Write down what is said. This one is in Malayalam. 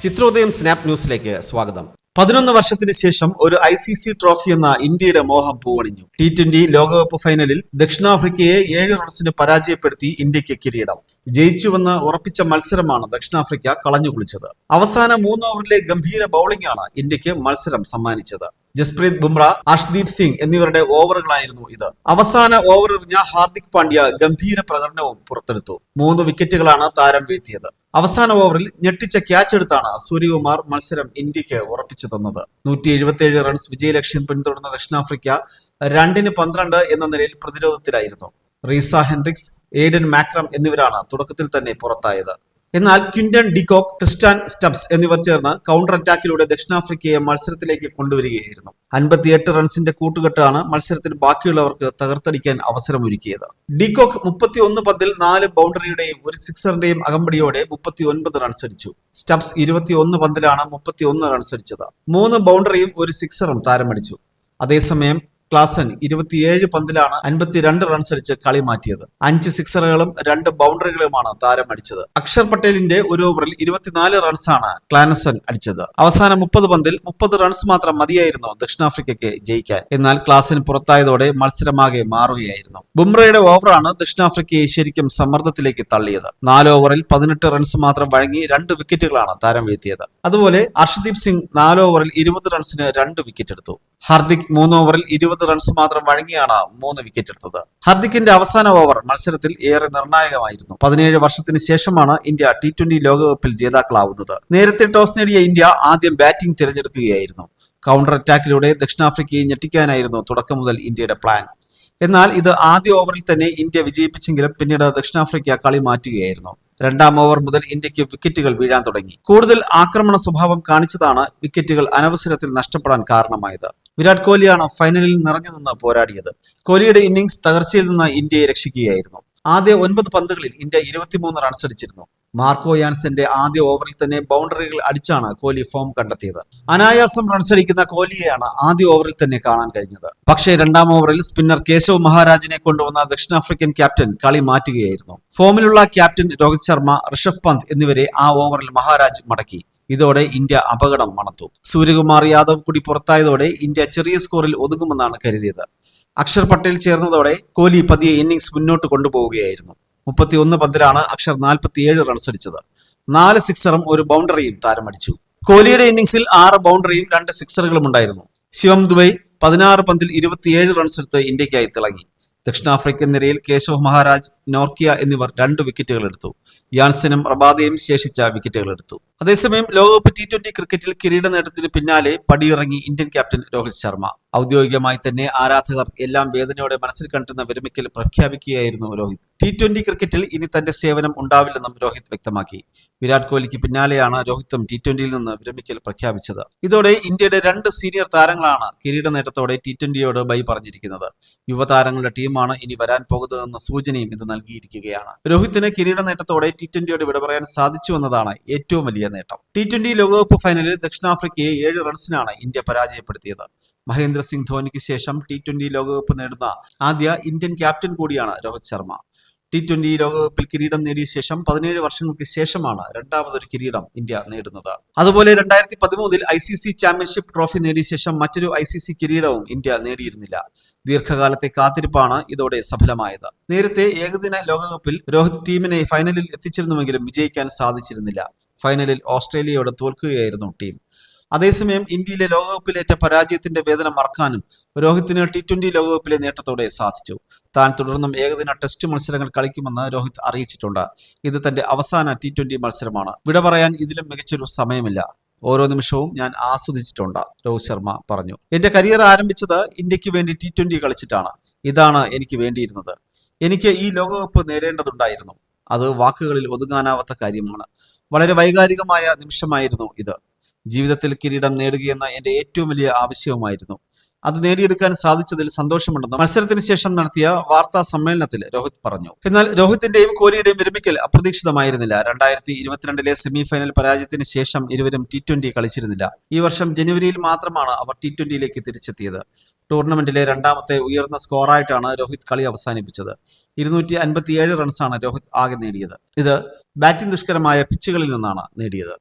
ചിത്രോദയം സ്നാപ് ന്യൂസിലേക്ക് സ്വാഗതം. 11 വർഷത്തിന് ശേഷം ഒരു ICC ട്രോഫി എന്ന ഇന്ത്യയുടെ മോഹം പൂവണിഞ്ഞു. T20 ലോകകപ്പ് ഫൈനലിൽ ദക്ഷിണാഫ്രിക്കയെ 7 റൺസിന് പരാജയപ്പെടുത്തി ഇന്ത്യക്ക് കിരീടം. ജയിച്ചുവെന്ന് ഉറപ്പിച്ച മത്സരമാണ് ദക്ഷിണാഫ്രിക്ക കളഞ്ഞുകുളിച്ചത്. അവസാന 3 ഓവറിലെ ഗംഭീര ബൌളിംഗാണ് ഇന്ത്യക്ക് മത്സരം സമ്മാനിച്ചത്. ജസ്പ്രീത് ബുംറ, അർഷ്ദീപ് സിംഗ് എന്നിവരുടെ ഓവറുകളായിരുന്നു ഇത്. അവസാന ഓവർ എറിഞ്ഞ ഹാർദിക് പാണ്ഡ്യ ഗംഭീര പ്രകടനവും പുറത്തെടുത്തു. 3 വിക്കറ്റുകളാണ് താരം വീഴ്ത്തിയത്. അവസാന ഓവറിൽ ഞെട്ടിച്ച ക്യാച്ച് എടുത്താണ് സൂര്യകുമാർ മത്സരം ഇന്ത്യക്ക് ഉറപ്പിച്ചു തന്നത്. 177 റൺസ് വിജയലക്ഷ്യം പിന്തുടർന്ന ദക്ഷിണാഫ്രിക്ക 2-12 എന്ന നിലയിൽ പ്രതിരോധത്തിലായിരുന്നു. റീസ ഹെൻഡ്രിക്സ്, എയ്ഡൻ മാക്രം എന്നിവരാണ് തുടക്കത്തിൽ തന്നെ പുറത്തായത്. എന്നാൽ ക്വിന്റൺ ഡികോക്ക്, ട്രിസ്റ്റാൻ സ്റ്റബ്സ് എന്നിവർ ചേർന്ന് കൗണ്ടർ അറ്റാക്കിലൂടെ ദക്ഷിണാഫ്രിക്കയെ മത്സരത്തിലേക്ക് കൊണ്ടുവരികയായിരുന്നു. 58 റൺസിന്റെ കൂട്ടുകെട്ടാണ് മത്സരത്തിൽ ബാക്കിയുള്ളവർക്ക് തകർത്തടിക്കാൻ അവസരമൊരുക്കിയത്. ഡികോക്ക് 31 പന്തിൽ 4 ബൗണ്ടറിയുടെയും 1 സിക്സറിന്റെയും അകമ്പടിയോടെ 39 റൺസ് അടിച്ചു. സ്റ്റബ്സ് 21 പന്തിലാണ് 31 റൺസ് അടിച്ചത്. 3 ബൗണ്ടറിയും 1 സിക്സറും താരമടിച്ചു. അതേസമയം ക്ലാസൻ 27 പന്തിലാണ് 52 റൺസ് അടിച്ച് കളി മാറ്റിയത്. 5 സിക്സറുകളും 2 ബൗണ്ടറികളുമാണ് താരം അടിച്ചത്. അക്ഷർ പട്ടേലിന്റെ ഒരു ഓവറിൽ 24 റൺസാണ് ക്ലാനസൻ അടിച്ചത്. അവസാന 30 പന്തിൽ 30 റൺസ് മാത്രം മതിയായിരുന്നു ദക്ഷിണാഫ്രിക്കയ്ക്ക് ജയിക്കാൻ. എന്നാൽ ക്ലാസൻ പുറത്തായതോടെ മത്സരമാകെ മാറുകയായിരുന്നു. ബുംറയുടെ ഓവറാണ് ദക്ഷിണാഫ്രിക്കയെ ശരിക്കും സമ്മർദ്ദത്തിലേക്ക് തള്ളിയത്. 4 ഓവറിൽ 18 റൺസ് മാത്രം വഴങ്ങി 2 വിക്കറ്റുകളാണ് താരം വീഴ്ത്തിയത്. അതുപോലെ അർഷ്ദീപ് സിംഗ് 4 ഓവറിൽ 20 റൺസിന് 2 വിക്കറ്റ് എടുത്തു. ഹാർദിക് 3 ഓവറിൽ 20 റൺസ് മാത്രം വഴങ്ങിയാണ് 3 വിക്കറ്റ് എടുത്തത്. ഹാർദിക്കിന്റെ അവസാന ഓവർ മത്സരത്തിൽ ഏറെ നിർണായകമായിരുന്നു. 17 വർഷത്തിന് ശേഷമാണ് ഇന്ത്യ T20 ലോകകപ്പിൽ ജേതാക്കളാവുന്നത്. നേരത്തെ ടോസ് നേടിയ ഇന്ത്യ ആദ്യം ബാറ്റിംഗ് തിരഞ്ഞെടുക്കുകയായിരുന്നു. കൗണ്ടർ അറ്റാക്കിലൂടെ ദക്ഷിണാഫ്രിക്കയെ ഞെട്ടിക്കാനായിരുന്നു തുടക്കം മുതൽ ഇന്ത്യയുടെ പ്ലാൻ. എന്നാൽ ഇത് ആദ്യ ഓവറിൽ തന്നെ ഇന്ത്യ വിജയിപ്പിച്ചെങ്കിലും പിന്നീട് ദക്ഷിണാഫ്രിക്ക കളി മാറ്റുകയായിരുന്നു. 2ാം ഓവർ മുതൽ ഇന്ത്യക്ക് വിക്കറ്റുകൾ വീഴാൻ തുടങ്ങി. കൂടുതൽ ആക്രമണ സ്വഭാവം കാണിച്ചതാണ് വിക്കറ്റുകൾ അനവസരത്തിൽ നഷ്ടപ്പെടാൻ കാരണമായത്. വിരാട് കോഹ്ലിയാണ് ഫൈനലിൽ നിറഞ്ഞു നിന്ന് പോരാടിയത്. കോഹ്ലിയുടെ ഇന്നിംഗ്സ് തകർച്ചയിൽ നിന്ന് ഇന്ത്യയെ രക്ഷിക്കുകയായിരുന്നു. ആദ്യ 9 പന്തുകളിൽ ഇന്ത്യ 23 റൺസ് അടിച്ചിരുന്നു. മാർക്കോ യാൻസന്റെ ആദ്യ ഓവറിൽ തന്നെ ബൗണ്ടറികൾ അടിച്ചാണ് കോഹ്ലി ഫോം കണ്ടെത്തിയത്. അനായാസം റൺസ് അടിക്കുന്ന കോഹ്ലിയെയാണ് ആദ്യ ഓവറിൽ തന്നെ കാണാൻ കഴിഞ്ഞത്. പക്ഷേ 2ാം ഓവറിൽ സ്പിന്നർ കേശവ് മഹാരാജിനെ കൊണ്ടുവന്ന ദക്ഷിണാഫ്രിക്കൻ ക്യാപ്റ്റൻ കളി മാറ്റുകയായിരുന്നു. ഫോമിലുള്ള ക്യാപ്റ്റൻ രോഹിത് ശർമ്മ, ഋഷഭ് പന്ത് എന്നിവരെ ആ ഓവറിൽ മഹാരാജ് മടക്കി. ഇതോടെ ഇന്ത്യ അപകടം മണത്തു. സൂര്യകുമാർ യാദവ് കൂടി പുറത്തായതോടെ ഇന്ത്യ ചെറിയ സ്കോറിൽ ഒതുങ്ങുമെന്നാണ് കരുതിയത്. അക്ഷർ പട്ടേൽ ചേർന്നതോടെ കോഹ്ലി പതിയെ ഇന്നിംഗ്സ് മുന്നോട്ട് കൊണ്ടുപോവുകയായിരുന്നു. 31 പന്തിലാണ് അക്ഷർ 47 റൺസ് അടിച്ചത്. 4 സിക്സറും 1 ബൗണ്ടറിയും താരമടിച്ചു. കോഹ്ലിയുടെ ഇന്നിംഗ്സിൽ 6 ബൗണ്ടറിയും 2 സിക്സറുകളും ഉണ്ടായിരുന്നു. ശിവം ദുബൈ 16 പന്തിൽ 27 റൺസ് എടുത്ത് ഇന്ത്യക്കായി തിളങ്ങി. ദക്ഷിണാഫ്രിക്കൻ നിരയിൽ കേശവ് മഹാരാജ്, നോർക്കിയ എന്നിവർ 2 വിക്കറ്റുകൾ എടുത്തു. യാൻസനും റബാദയും ശേഷിച്ച വിക്കറ്റുകൾ എടുത്തു. അതേസമയം ലോകകപ്പ് T20 ക്രിക്കറ്റിൽ കിരീട നേട്ടത്തിന് പിന്നാലെ പടിയിറങ്ങി ഇന്ത്യൻ ക്യാപ്റ്റൻ രോഹിത് ശർമ്മ. ഔദ്യോഗികമായി തന്നെ ആരാധകർ എല്ലാം വേദനയോടെ മനസ്സിൽ കണ്ടുന്ന വിരമിക്കൽ പ്രഖ്യാപിക്കുകയായിരുന്നു രോഹിത്. T20 ക്രിക്കറ്റിൽ ഇനി തന്റെ സേവനം ഉണ്ടാവില്ലെന്നും രോഹിത് വ്യക്തമാക്കി. വിരാട് കോഹ്ലിക്ക് പിന്നാലെയാണ് രോഹിത്തും T20യിൽ നിന്ന് വിരമിക്കൽ പ്രഖ്യാപിച്ചത്. ഇതോടെ ഇന്ത്യയുടെ 2 സീനിയർ താരങ്ങളാണ് കിരീട നേട്ടത്തോടെ T20യോട് ബൈ പറഞ്ഞിരിക്കുന്നത്. യുവതാരങ്ങളുടെ ടീമാണ് ഇനി വരാൻ പോകുന്നതെന്ന സൂചനയും ഇത് നൽകിയിരിക്കുകയാണ്. രോഹിത്തിന് കിരീട നേട്ടത്തോടെ T20യോട് വിട പറയാൻ സാധിച്ചു എന്നതാണ് ഏറ്റവും വലിയ നേട്ടം. T20 ലോകകപ്പ് ഫൈനലിൽ ദക്ഷിണാഫ്രിക്കയെ 7 റൺസിനാണ് ഇന്ത്യ പരാജയപ്പെടുത്തിയത്. മഹേന്ദ്ര സിംഗ് ധോണിക്ക് ശേഷം T20 ലോകകപ്പ് നേടുന്ന ആദ്യ ഇന്ത്യൻ ക്യാപ്റ്റൻ കൂടിയാണ് രോഹിത് ശർമ്മ. T20 ലോകകപ്പിൽ കിരീടം നേടിയ ശേഷം 17 വർഷങ്ങൾക്ക് ശേഷമാണ് 2ാമതൊരു കിരീടം ഇന്ത്യ നേടുന്നത്. അതുപോലെ 2013 ICC ചാമ്പ്യൻഷിപ്പ് ട്രോഫി നേടിയ ശേഷം മറ്റൊരു ICC കിരീടവും ഇന്ത്യ നേടിയിരുന്നില്ല. ദീർഘകാലത്തെ കാത്തിരിപ്പാണ് ഇതോടെ സഫലമായത്. നേരത്തെ ഏകദിന ലോകകപ്പിൽ രോഹിത് ടീമിനെ ഫൈനലിൽ എത്തിച്ചിരുന്നുവെങ്കിലും വിജയിക്കാൻ സാധിച്ചിരുന്നില്ല. ഫൈനലിൽ ഓസ്ട്രേലിയയോട് തോൽക്കുകയായിരുന്നു ടീം. അതേസമയം ഇന്ത്യയിലെ ലോകകപ്പിലേറ്റ പരാജയത്തിന്റെ വേദന മറക്കാനും രോഹിത്തിന് T20 ലോകകപ്പിലെ നേട്ടത്തോടെ സാധിച്ചു. താൻ തുടർന്നും ഏകദിന ടെസ്റ്റ് മത്സരങ്ങൾ കളിക്കുമെന്ന് രോഹിത് അറിയിച്ചിട്ടുണ്ട്. ഇത് തന്റെ അവസാന T20 മത്സരമാണ്. വിട പറയാൻ ഇതിലും മികച്ചൊരു സമയമില്ല. ഓരോ നിമിഷവും ഞാൻ ആസ്വദിച്ചിട്ടുണ്ട്, രോഹിത് ശർമ്മ പറഞ്ഞു. എന്റെ കരിയർ ആരംഭിച്ചത് ഇന്ത്യക്ക് വേണ്ടി T20 കളിച്ചിട്ടാണ്. ഇതാണ് എനിക്ക് വേണ്ടിയിരുന്നത്. എനിക്ക് ഈ ലോകകപ്പ് നേടേണ്ടതുണ്ടായിരുന്നു. അത് വാക്കുകളിൽ ഒതുങ്ങാനാവാത്ത കാര്യമാണ്. വളരെ വൈകാരികമായ നിമിഷമായിരുന്നു ഇത്. ജീവിതത്തിൽ കിരീടം നേടുകയെന്ന എന്റെ ഏറ്റവും വലിയ ആവശ്യവുമായിരുന്നു. അത് നേടിയെടുക്കാൻ സാധിച്ചതിൽ സന്തോഷമുണ്ടെന്ന് മത്സരത്തിന് ശേഷം നടത്തിയ വാർത്താ സമ്മേളനത്തിൽ രോഹിത് പറഞ്ഞു. എന്നാൽ രോഹിത്തിന്റെയും കോഹ്ലിയുടെയും വിരമിക്കൽ അപ്രതീക്ഷിതമായിരുന്നില്ല. 2022 സെമി ഫൈനൽ പരാജയത്തിന് ശേഷം ഇരുവരും T20 കളിച്ചിരുന്നില്ല. ഈ വർഷം ജനുവരിയിൽ മാത്രമാണ് അവർ T20യിലേക്ക് തിരിച്ചെത്തിയത്. ടൂർണമെന്റിലെ 2ാമത്തെ ഉയർന്ന സ്കോറായിട്ടാണ് രോഹിത് കളി അവസാനിപ്പിച്ചത്. 257 റൺസാണ് രോഹിത് ആകെ നേടിയത്. ഇത് ബാറ്റിംഗ് ദുഷ്കരമായ പിച്ചുകളിൽ നിന്നാണ് നേടിയത്.